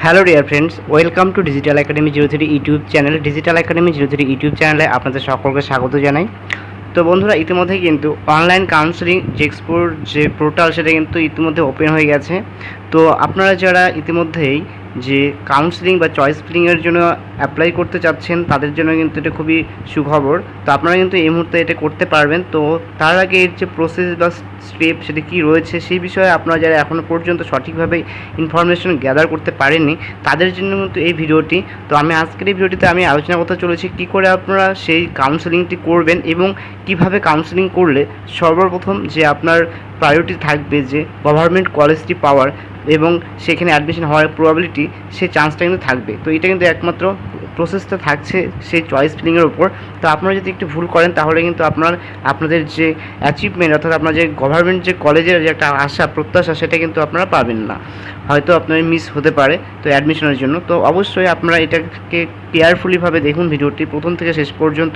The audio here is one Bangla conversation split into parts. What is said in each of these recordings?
Hello dear friends, welcome to digital academy 03 YouTube channel. Digital academy 03 YouTube চ্যানেলে আপনাদের সকলকে স্বাগত জানাই। তো বন্ধুরা, ইতিমধ্যেই কিন্তু অনলাইন কাউন্সেলিং জেক্সপোর যে পোর্টাল সেটা কিন্তু ইতিমধ্যে ওপেন হয়ে গেছে। তো আপনারা যারা ইতিমধ্যেই যে কাউন্সেলিং বা চয়েস ফিলিংয়ের জন্য অ্যাপ্লাই করতে চাচ্ছেন তাদের জন্য কিন্তু এটা খুবই সুখবর। তো আপনারা কিন্তু এই মুহূর্তে এটা করতে পারবেন। তো তার আগে এর যে প্রসেস বা স্টেপ সেটা কী রয়েছে সেই বিষয়ে আপনারা যারা এখনও পর্যন্ত সঠিকভাবে ইনফরমেশন গ্যাদার করতে পারেননি তাদের জন্য কিন্তু এই ভিডিওটি। তো আমি আজকের এই ভিডিওটিতে আমি আলোচনা করতে চলেছি কী করে আপনারা সেই কাউন্সেলিংটি করবেন এবং কিভাবে কাউন্সেলিং করলে সর্বপ্রথম যে আপনার প্রায়োরিটি থাকবে যে গভর্নমেন্ট কলেজটি পাওয়ার এবং সেখানে অ্যাডমিশন হওয়ার প্রবাবিলিটি, সেই চান্সটা কিন্তু থাকবে। তো এটা কিন্তু একমাত্র প্রসেসটা থাকছে সেই চয়েস ফিলিংয়ের উপর। তো আপনারা যদি একটু ভুল করেন তাহলে কিন্তু আপনাদের যে অ্যাচিভমেন্ট অর্থাৎ আপনার যে গভর্নমেন্ট যে কলেজের যে একটা আশা প্রত্যাশা সেটা কিন্তু আপনারা পাবেন না, হয়তো আপনার মিস হতে পারে তো অ্যাডমিশনের জন্য। তো অবশ্যই আপনারা এটাকে কেয়ারফুলিভাবে দেখুন ভিডিওটি প্রথম থেকে শেষ পর্যন্ত।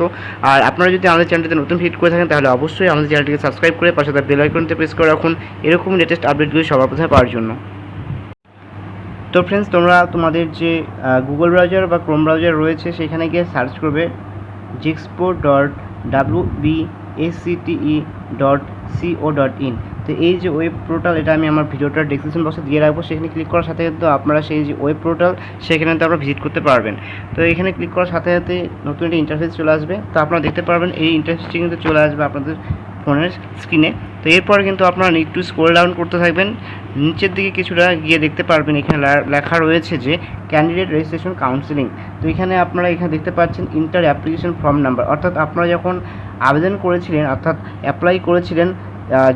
আর আপনারা যদি আমাদের চ্যানেলটিতে নতুন ভিজিট করে থাকেন তাহলে অবশ্যই আমাদের চ্যানেলটিকে সাবস্ক্রাইব করে পাশে বেল আইকনটি প্রেস করে রাখুন এরকম লেটেস্ট আপডেটগুলি সবার প্রথমে পাওয়ার জন্য। তো ফ্রেন্ডস, তোমরা তোমাদের যে গুগল ব্রাউজার বা ক্রোম ব্রাউজার রয়েছে সেখানে গিয়ে সার্চ করবে jexpo.wbacte.co.in। তো এই যে ওয়েব পোর্টাল, এটা আমি আমার ভিডিওটার ডেসক্রিপশন বক্সে দিয়ে রাখবো। সেখানে ক্লিক করার সাথে কিন্তু আপনারা সেই যে ওয়েব পোর্টাল সেখানে তো আপনারা ভিজিট করতে পারবেন। তো এখানে ক্লিক করার সাথে সাথে নতুন একটা ইন্টারফেস চলে আসবে। তো আপনারা দেখতে পারবেন এই ইন্টারফেসটি কিন্তু চলে আসবে আপনাদের ফোনের স্ক্রিনে। তো এরপর কিন্তু আপনারা নিড টু স্ক্রল ডাউন করতে থাকবেন, নিচের দিকে কিছুটা গিয়ে দেখতে পারবেন এখানে লেখা রয়েছে যে ক্যান্ডিডেট রেজিস্ট্রেশন কাউন্সেলিং। তো এখানে আপনারা এখানে দেখতে পাচ্ছেন ইন্টার অ্যাপ্লিকেশন ফর্ম নাম্বার, অর্থাৎ আপনারা যখন আবেদন করেছিলেন অর্থাৎ অ্যাপ্লাই করেছিলেন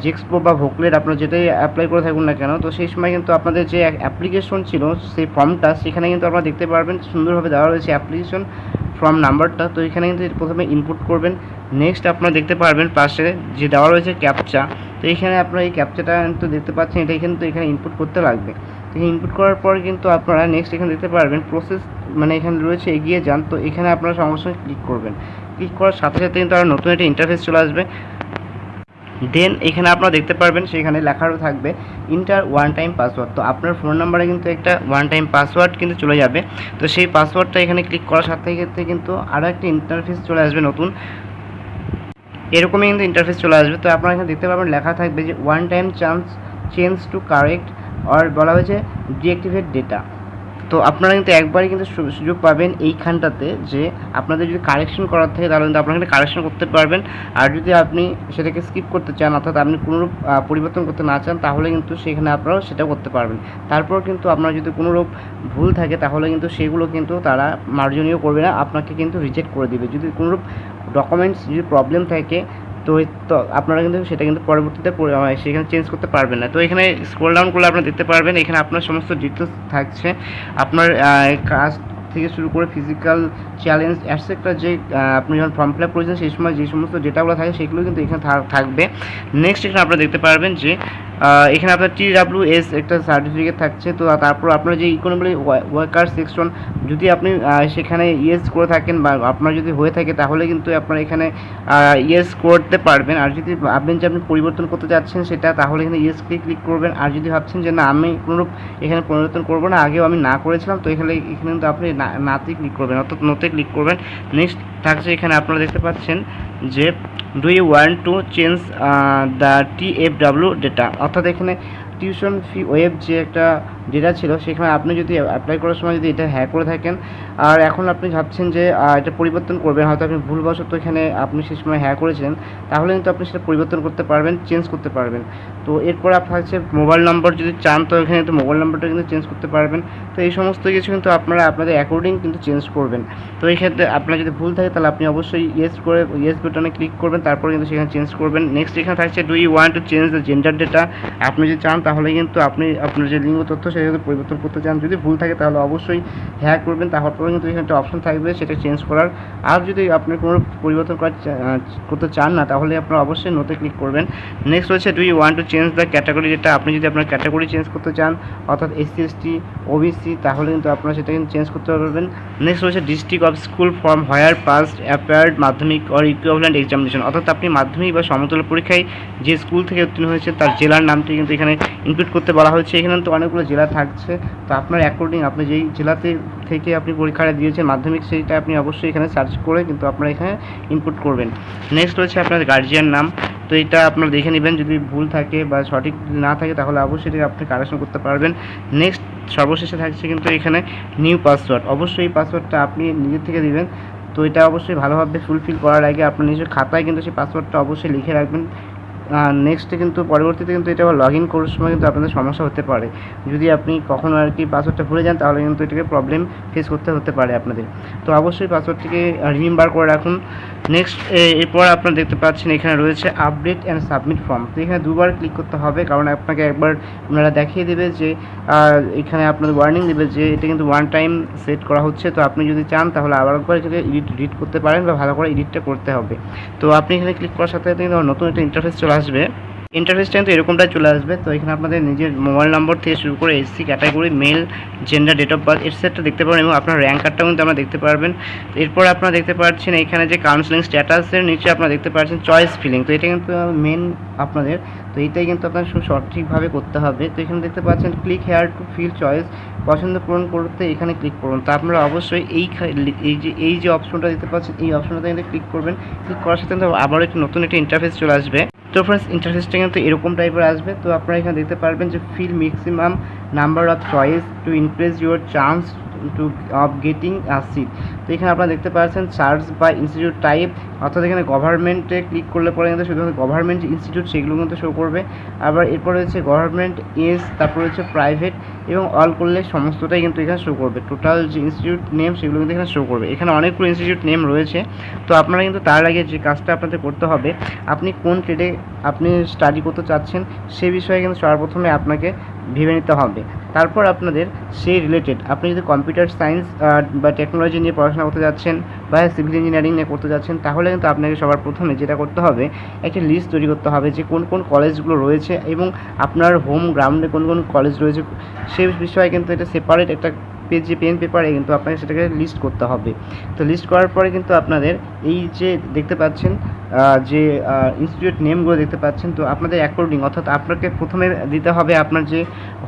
জেক্সপো বা ভোকলেট আপনারা যেটাই অ্যাপ্লাই করে থাকুন না কেন, তো সেই সময় কিন্তু আপনাদের যে অ্যাপ্লিকেশন ছিল সেই ফর্মটা সেখানে কিন্তু আপনারা দেখতে পারবেন সুন্দরভাবে দেওয়া রয়েছে অ্যাপ্লিকেশন ফর্ম নাম্বারটা। তো এখানে কিন্তু প্রথমে ইনপুট করবেন। নেক্সট আপনারা দেখতে পারবেন পাশে যে দেওয়া রয়েছে ক্যাপচা। তো এইখানে আপনারা এই ক্যাপচাটা কিন্তু দেখতে পাচ্ছেন, এটা কিন্তু এখানে ইনপুট করতে লাগবে। তো ইনপুট করার পর কিন্তু আপনারা নেক্সট এখানে দেখতে পারবেন প্রসেস, মানে এখানে রয়েছে এগিয়ে যান। তো এখানে আপনারা সঙ্গে সঙ্গে ক্লিক করবেন। ক্লিক করার সাথে সাথে কিন্তু আর নতুন একটা ইন্টারফেস চলে আসবে। দেন এখানে আপনারা দেখতে পারবেন সেখানে লেখারও থাকবে ইন্টার ওয়ান টাইম পাসওয়ার্ড। তো আপনার ফোন নাম্বারে কিন্তু একটা ওয়ান টাইম পাসওয়ার্ড কিন্তু চলে যাবে। তো সেই পাসওয়ার্ডটা এখানে ক্লিক করার সাথে সাথে কিন্তু আরও একটা ইন্টারফেস চলে আসবে নতুন, এরকমই কিন্তু ইন্টারফেস চলে আসবে। তো আপনারা এখানে দেখতে পারবেন লেখা থাকবে যে one time chance change to correct আর বলা হয়েছে ডিঅ্যাক্টিভেট ডেটা। তো আপনারা কিন্তু একবারই কিন্তু সুযোগ পাবেন এইখানটাতে যে আপনাদের যদি কারেকশন করার থাকে তাহলে কিন্তু আপনারা কিন্তু কারেকশন করতে পারবেন। আর যদি আপনি সেটাকে স্কিপ করতে চান অর্থাৎ আপনি কোনোরূপ পরিবর্তন করতে না চান তাহলে কিন্তু সেখানে আপনারাও সেটাও করতে পারবেন। তারপর কিন্তু আপনার যদি কোনোরূপ ভুল থাকে তাহলে কিন্তু সেগুলো কিন্তু তারা মার্জনীয় করবে না, আপনাকে কিন্তু রিজেক্ট করে দিবে। যদি কোনোরূপ ডকুমেন্টস যদি প্রবলেম থাকে তো আপনারা কিন্তু সেটা কিন্তু পরবর্তীতে সেখানে চেঞ্জ করতে পারবেন না। তো এখানে স্ক্রল ডাউন করলে আপনারা দেখতে পারবেন এখানে আপনার সমস্ত ডিটেলস থাকছে, আপনার কাস্ট থেকে শুরু করে ফিজিক্যাল চ্যালেঞ্জ অ্যাটসেট্রা, যে আপনি যখন ফর্ম ফিল আপ করেছেন সেই সময় যে সমস্ত ডেটাগুলো থাকে সেগুলো কিন্তু এখানে থাকবে। নেক্সট এখানে আপনারা দেখতে পারবেন যে এখানে আপনার TWS একটা সার্টিফিকেট থাকছে। তো তারপর আপনার যে ইকোনমিক ওয়ার্কার সেকশন যদি আপনি সেখানে ইয়েস করে থাকেন বা আপনার যদি হয়ে থাকে তাহলে কিন্তু আপনার এখানে ইয়েস করতে পারবেন। আর যদি ভাববেন যে আপনি পরিবর্তন করতে যাচ্ছেন সেটা তাহলে এখানে ইয়েসকে ক্লিক করবেন। আর যদি ভাবছেন যে না আমি কোনোরূপ এখানে পরিবর্তন করবো না, আগেও আমি না করেছিলাম, তো এখানে কিন্তু আপনি নাতে ক্লিক করবেন অর্থাৎ নোতে ক্লিক করবেন। নেক্সট থাকছে এখানে আপনারা দেখতে পাচ্ছেন যে do you want to change the TFW data, অর্থাৎ এখানে টিউশন ফি ওয়েব যে একটা ডেটা ছিল সেখানে আপনি যদি অ্যাপ্লাই করার সময় যদি এটা হ্যাক করে থাকেন আর এখন আপনি ভাবছেন যে এটা পরিবর্তন করবেন, হয়তো আপনি ভুলবশত এখানে আপনি সেই সময় হ্যাক করেছিলেন, তাহলে কিন্তু আপনি সেটা পরিবর্তন করতে পারবেন, চেঞ্জ করতে পারবেন। তো এরপর আপনার হচ্ছে মোবাইল নম্বর যদি চান তো এখানে কিন্তু মোবাইল নাম্বারটা কিন্তু চেঞ্জ করতে পারবেন। তো এই সমস্ত কিছু কিন্তু আপনারা আপনাদের অ্যাকর্ডিং কিন্তু চেঞ্জ করবেন। তো এই ক্ষেত্রে আপনার যদি ভুল থাকে তাহলে আপনি অবশ্যই ইয়েস বাটনে ক্লিক করবেন, তারপরে কিন্তু সেখানে চেঞ্জ করবেন। নেক্সট এখানে থাকছে do you want to change the gender data, আপনি যদি চান তাহলে কিন্তু আপনি আপনার যে লিঙ্গ তথ্য সেটা যদি পরিবর্তন করতে চান, যদি ভুল থাকে তাহলে অবশ্যই হ্যাক করবেন, তারপরে কিন্তু এখানে একটা অপশন থাকবে সেটা চেঞ্জ করার। আর যদি আপনি কোনো পরিবর্তন করতে চান না তাহলে আপনারা অবশ্যই নোতে ক্লিক করবেন। নেক্সট হচ্ছে do you want to change the category data, আপনি যদি আপনার ক্যাটাগরি চেঞ্জ করতে চান অর্থাৎ SC ST OBC তাহলে কিন্তু আপনারা সেটা কিন্তু চেঞ্জ করতে পারবেন। নেক্সট হচ্ছে district of school from where past appeared মাধ্যমিক অর ইকুইভ্যালেন্ট এক্সামিনেশন, অর্থাৎ আপনি মাধ্যমিক বা সমতুল্য পরীক্ষায় যে স্কুল থেকে উত্তীর্ণ হয়েছে তার জেলার নামটি কিন্তু এখানে ইনপুট করতে বলা হয়েছে। এখানে তো অনেকগুলো জেলা থাকছে। তো আপনার অ্যাকর্ডিং আপনি যেই জেলাতে থেকে আপনি পরীক্ষাটা দিয়েছেন মাধ্যমিক, সেইটা আপনি অবশ্যই এখানে সার্চ করে কিন্তু আপনারা এখানে ইনপুট করবেন। নেক্সট হচ্ছে আপনার গার্জিয়ান নাম। তো এটা আপনারা দেখে নেবেন, যদি ভুল থাকে বা সঠিক না থাকে তাহলে অবশ্যই এটাকে আপনি কারেকশন করতে পারবেন। নেক্সট সর্বশেষে থাকছে কিন্তু এখানে নিউ পাসওয়ার্ড। অবশ্যই এই পাসওয়ার্ডটা আপনি নিজের থেকে দিবেন। তো এটা অবশ্যই ভালোভাবে ফুলফিল করার আগে আপনার নিজের খাতায় কিন্তু সেই পাসওয়ার্ডটা অবশ্যই লিখে রাখবেন। নেক্সটে কিন্তু পরবর্তীতে কিন্তু এটা আবার লগ ইন করার সময় কিন্তু আপনাদের সমস্যা হতে পারে। যদি আপনি কখনও আর কি পাসওয়ার্ডটা ভুলে যান তাহলে কিন্তু এটাকে প্রবলেম ফেস করতে হতে পারে আপনাদের। তো অবশ্যই পাসওয়ার্ডটিকে রিমেম্বার করে রাখুন। নেক্সট এরপর আপনারা দেখতে পাচ্ছেন এখানে রয়েছে আপডেট অ্যান্ড সাবমিট ফর্ম। তো এখানে দুবার ক্লিক করতে হবে, কারণ আপনাকে একবার ওনারা দেখিয়ে দেবে যে এখানে আপনাদের ওয়ার্নিং দেবে যে এটা কিন্তু ওয়ান টাইম সেট করা হচ্ছে। তো আপনি যদি চান তাহলে আবার একবার এটাকে এডিট করতে পারেন বা ভালো করে এডিটটা করতে হবে। তো আপনি এখানে ক্লিক করার সাথে সাথে কিন্তু নতুন একটা ইন্টারফেস চলে আসবে। ইন্টারফেসটা কিন্তু এরকমটাই চলে আসবে। তো এখানে আপনাদের নিজের মোবাইল নম্বর থেকে শুরু করে SC category, male, gender, date of birth etcetera দেখতে পারবেন এবং আপনার র্যাঙ্ক কার্ডটাও কিন্তু আপনারা দেখতে পারবেন। এরপর আপনারা দেখতে পাচ্ছেন এখানে যে কাউন্সেলিং স্ট্যাটাসের নিচে আপনারা দেখতে পাচ্ছেন চয়েস ফিলিং। তো এটা কিন্তু মেন আপনাদের, তো এইটাই কিন্তু আপনার সঠিকভাবে করতে হবে। তো এখানে দেখতে পাচ্ছেন click here to fill choice, পছন্দ পূরণ করতে এখানে ক্লিক করুন। তো আপনারা অবশ্যই এই যে অপশনটা দেখতে পাচ্ছেন এই অপশনটাতে কিন্তু ক্লিক করবেন। ক্লিক করার সাথে কিন্তু আবারও একটি নতুন একটা ইন্টারফেস চলে আসবে। তো ফ্রেন্ডস, ইন্টারফেসটা কিন্তু এরকম টাইপের আসবে। তো আপনারা এখানে দেখতে পারবেন যে fill maximum number of choice to increase your chance to of getting a seat. তো এখানে আপনারা দেখতে পাচ্ছেন সার্চ বা ইনস্টিটিউট টাইপ, অর্থাৎ এখানে গভর্নমেন্টে ক্লিক করলে পরে কিন্তু শুধুমাত্র গভর্নমেন্ট ইনস্টিটিউট সেগুলো কিন্তু শো করবে। আবার এরপর হচ্ছে গভর্নমেন্ট এজ, তারপর হচ্ছে প্রাইভেট এবং অল করলে সমস্তটাই কিন্তু এখানে শো করবে। টোটাল যে ইনস্টিটিউট নেম সেগুলো কিন্তু এখানে শো করবে। এখানে অনেকগুলো ইনস্টিটিউট নেম রয়েছে। তো আপনারা কিন্তু তার আগে যে কাজটা আপনাদের করতে হবে, আপনি কোন ট্রেডে আপনি স্টাডি করতে চাচ্ছেন সে বিষয়ে কিন্তু সর্বপ্রথমে আপনাকে ভেবে নিতে হবে। তারপর আপনাদের সেই রিলেটেড আপনি যদি কম্পিউটার সায়েন্স বা টেকনোলজি নিয়ে পড়াশোনা করতে যাচ্ছেন বা সিভিল ইঞ্জিনিয়ারিং নিয়ে করতে যাচ্ছেন, তাহলে কিন্তু আপনাকে সবার প্রথমে যেটা করতে হবে একটা লিস্ট তৈরি করতে হবে যে কোন কোন কলেজগুলো রয়েছে এবং আপনার হোম গ্রাউন্ডে কোন কোন কলেজ রয়েছে সেই বিষয়ে কিন্তু এটা সেপারেট একটা পেন পেপারে কিন্তু আপনাকে সেটাকে লিস্ট করতে হবে। তো লিস্ট করার পরে কিন্তু আপনাদের এই যে দেখতে পাচ্ছেন যে ইনস্টিটিউট নেমগুলো দেখতে পাচ্ছেন, তো আপনাদের অ্যাকর্ডিং অর্থাৎ আপনাকে প্রথমে দিতে হবে আপনার যে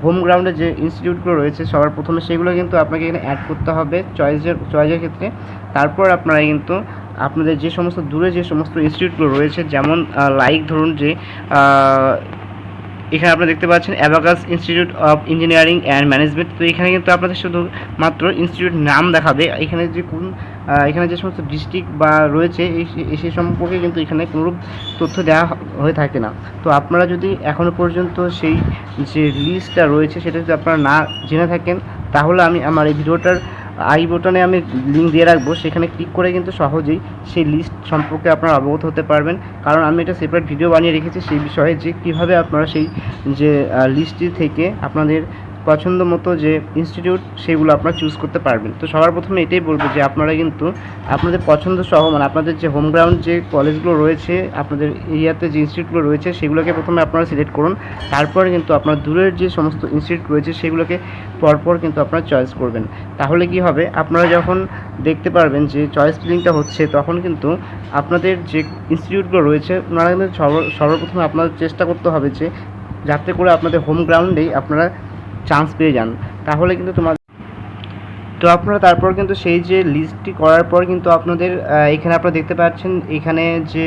হোম গ্রাউন্ডে যে ইনস্টিটিউটগুলো রয়েছে সবার প্রথমে সেগুলো কিন্তু আপনাকে এখানে অ্যাড করতে হবে চয়েসের ক্ষেত্রে। তারপর আপনারা কিন্তু আপনাদের যে সমস্ত দূরে যে সমস্ত ইনস্টিটিউটগুলো রয়েছে, যেমন লাইক ধরুন যে এখানে আপনারা দেখতে পাচ্ছেন abacus institute of engineering and management. তো এখানে কিন্তু আপনাদের শুধুমাত্র ইনস্টিটিউট নাম দেখাবে, এখানে যে কোন এখানে যে সমস্ত ডিস্ট্রিক্ট বা রয়েছে সেই সম্পর্কে কিন্তু এখানে কোনোরূপ তথ্য দেওয়া হয়ে থাকে না। তো আপনারা যদি এখনও পর্যন্ত সেই যে লিস্টটা রয়েছে সেটা যদি আপনারা না জেনে থাকেন, তাহলে আমি আমার এই ভিডিওটার আই বোতামে আমি লিঙ্ক দিয়ে রাখবো, সেখানে ক্লিক করে কিন্তু সহজেই সেই লিস্ট সম্পর্কে আপনারা অবগত হতে পারবেন। কারণ আমি এটা সেপারেট ভিডিও বানিয়ে রেখেছি সেই বিষয়ে যে কীভাবে আপনারা সেই যে লিস্টটি থেকে আপনাদের পছন্দ মতো যে ইনস্টিটিউট সেগুলো আপনারা চুজ করতে পারবেন। তো সবার প্রথমে এটাই বলবো যে আপনারা কিন্তু আপনাদের পছন্দ সহ মানে আপনাদের যে হোম গ্রাউন্ড যে কলেজগুলো রয়েছে, আপনাদের এরিয়াতে যে ইনস্টিটিউটগুলো রয়েছে সেগুলোকে প্রথমে আপনারা সিলেক্ট করুন। তারপরে কিন্তু আপনার দূরের যে সমস্ত ইনস্টিটিউট রয়েছে সেগুলোকে পরপর কিন্তু আপনারা চয়েস করবেন। তাহলে কি হবে, আপনারা যখন দেখতে পারবেন যে চয়েস ফিলিংটা হচ্ছে, তখন কিন্তু আপনাদের যে ইনস্টিটিউটগুলো রয়েছে ওনারা কিন্তু সর্বপ্রথমে আপনাদের চেষ্টা করতে হবে যে যাতে করে আপনাদের হোম গ্রাউন্ডেই আপনারা চান্স পেয়ে যান। তাহলে কিন্তু তো আপনারা তারপর কিন্তু সেই যে লিস্টটি করার পর কিন্তু আপনাদের এখানে আপনারা দেখতে পাচ্ছেন এখানে যে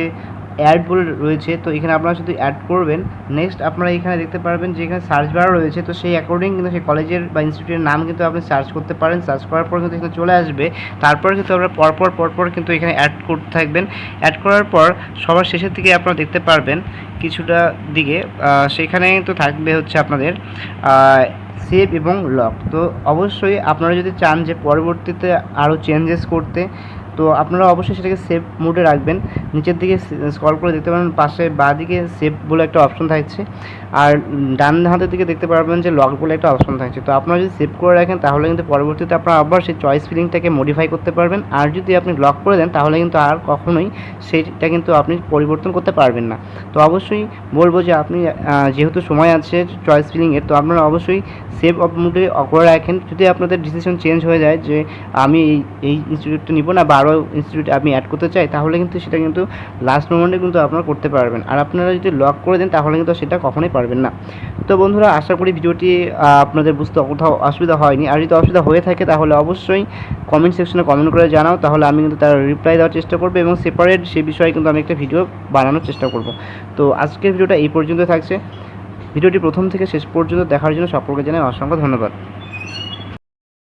অ্যাডগুলো রয়েছে, তো এখানে আপনারা শুধু অ্যাড করবেন। নেক্সট আপনারা এখানে দেখতে পারবেন যে এখানে সার্চ বার রয়েছে, তো সেই অ্যাকর্ডিং কিন্তু সেই কলেজের বা ইনস্টিটিউটের নাম কিন্তু আপনি সার্চ করতে পারেন। সার্চ করার পর কিন্তু এখানে চলে আসবে। তারপর কিন্তু আপনারা পরপর কিন্তু এখানে অ্যাড করতে থাকবেন। অ্যাড করার পর সবার শেষের দিকে আপনারা দেখতে পারবেন কিছুটা দিকে সেখানে কিন্তু থাকবে হচ্ছে আপনাদের সেভ এবং লক। তো অবশ্যই আপনারা যদি চান যে পরবর্তীতে আরও চেঞ্জেস করতে, তো আপনারা অবশ্যই সেটাকে সেভ মোডে রাখবেন। নিচের দিকে স্ক্রল করে দেখতে পাবেন পাশে বাঁ দিকে সেভ বলে একটা অপশন থাকছে, আর ডান হাতের দিকে দেখতে পারবেন যে লক বলে একটা অপশন থাকছে। তো আপনারা যদি সেভ করে রাখেন তাহলে কিন্তু পরবর্তীতে আপনারা আবার সেই চয়েস ফিলিংটাকে মডিফাই করতে পারবেন। আর যদি আপনি লক করে দেন তাহলে কিন্তু আর কখনোই সেইটা কিন্তু আপনি পরিবর্তন করতে পারবেন না। তো অবশ্যই বলবো যে আপনি যেহেতু সময় আছে চয়েস ফিলিংয়ের, তো আপনারা অবশ্যই সেভ অফ মোডে করে রাখেন। যদি আপনাদের ডিসিশন চেঞ্জ হয়ে যায় যে আমি এই ইনস্টিটিউটটা নিব না বা আরও ইনস্টিটিউট আমি অ্যাড করতে চাই, তাহলে কিন্তু সেটা কিন্তু লাস্ট মোমেন্টে কিন্তু আপনারা করতে পারবেন। আর আপনারা যদি লক করে দেন তাহলে কিন্তু সেটা কখনোই পারবেন না। তো বন্ধুরা, আশা করি ভিডিওটি আপনাদের বুঝতে কোথাও অসুবিধা হয়নি। আর যদি অসুবিধা হয়ে থাকে তাহলে অবশ্যই কমেন্ট সেকশনে কমেন্ট করে জানাও, তাহলে আমি কিন্তু তার রিপ্লাই দেওয়ার চেষ্টা করবো এবং সেপারেট সে বিষয়ে কিন্তু আমি একটা ভিডিও বানানোর চেষ্টা করব। তো আজকের ভিডিওটা এই পর্যন্ত থাকছে। ভিডিওটি প্রথম থেকে শেষ পর্যন্ত দেখার জন্য সকলকে জানাই অসংখ্য ধন্যবাদ।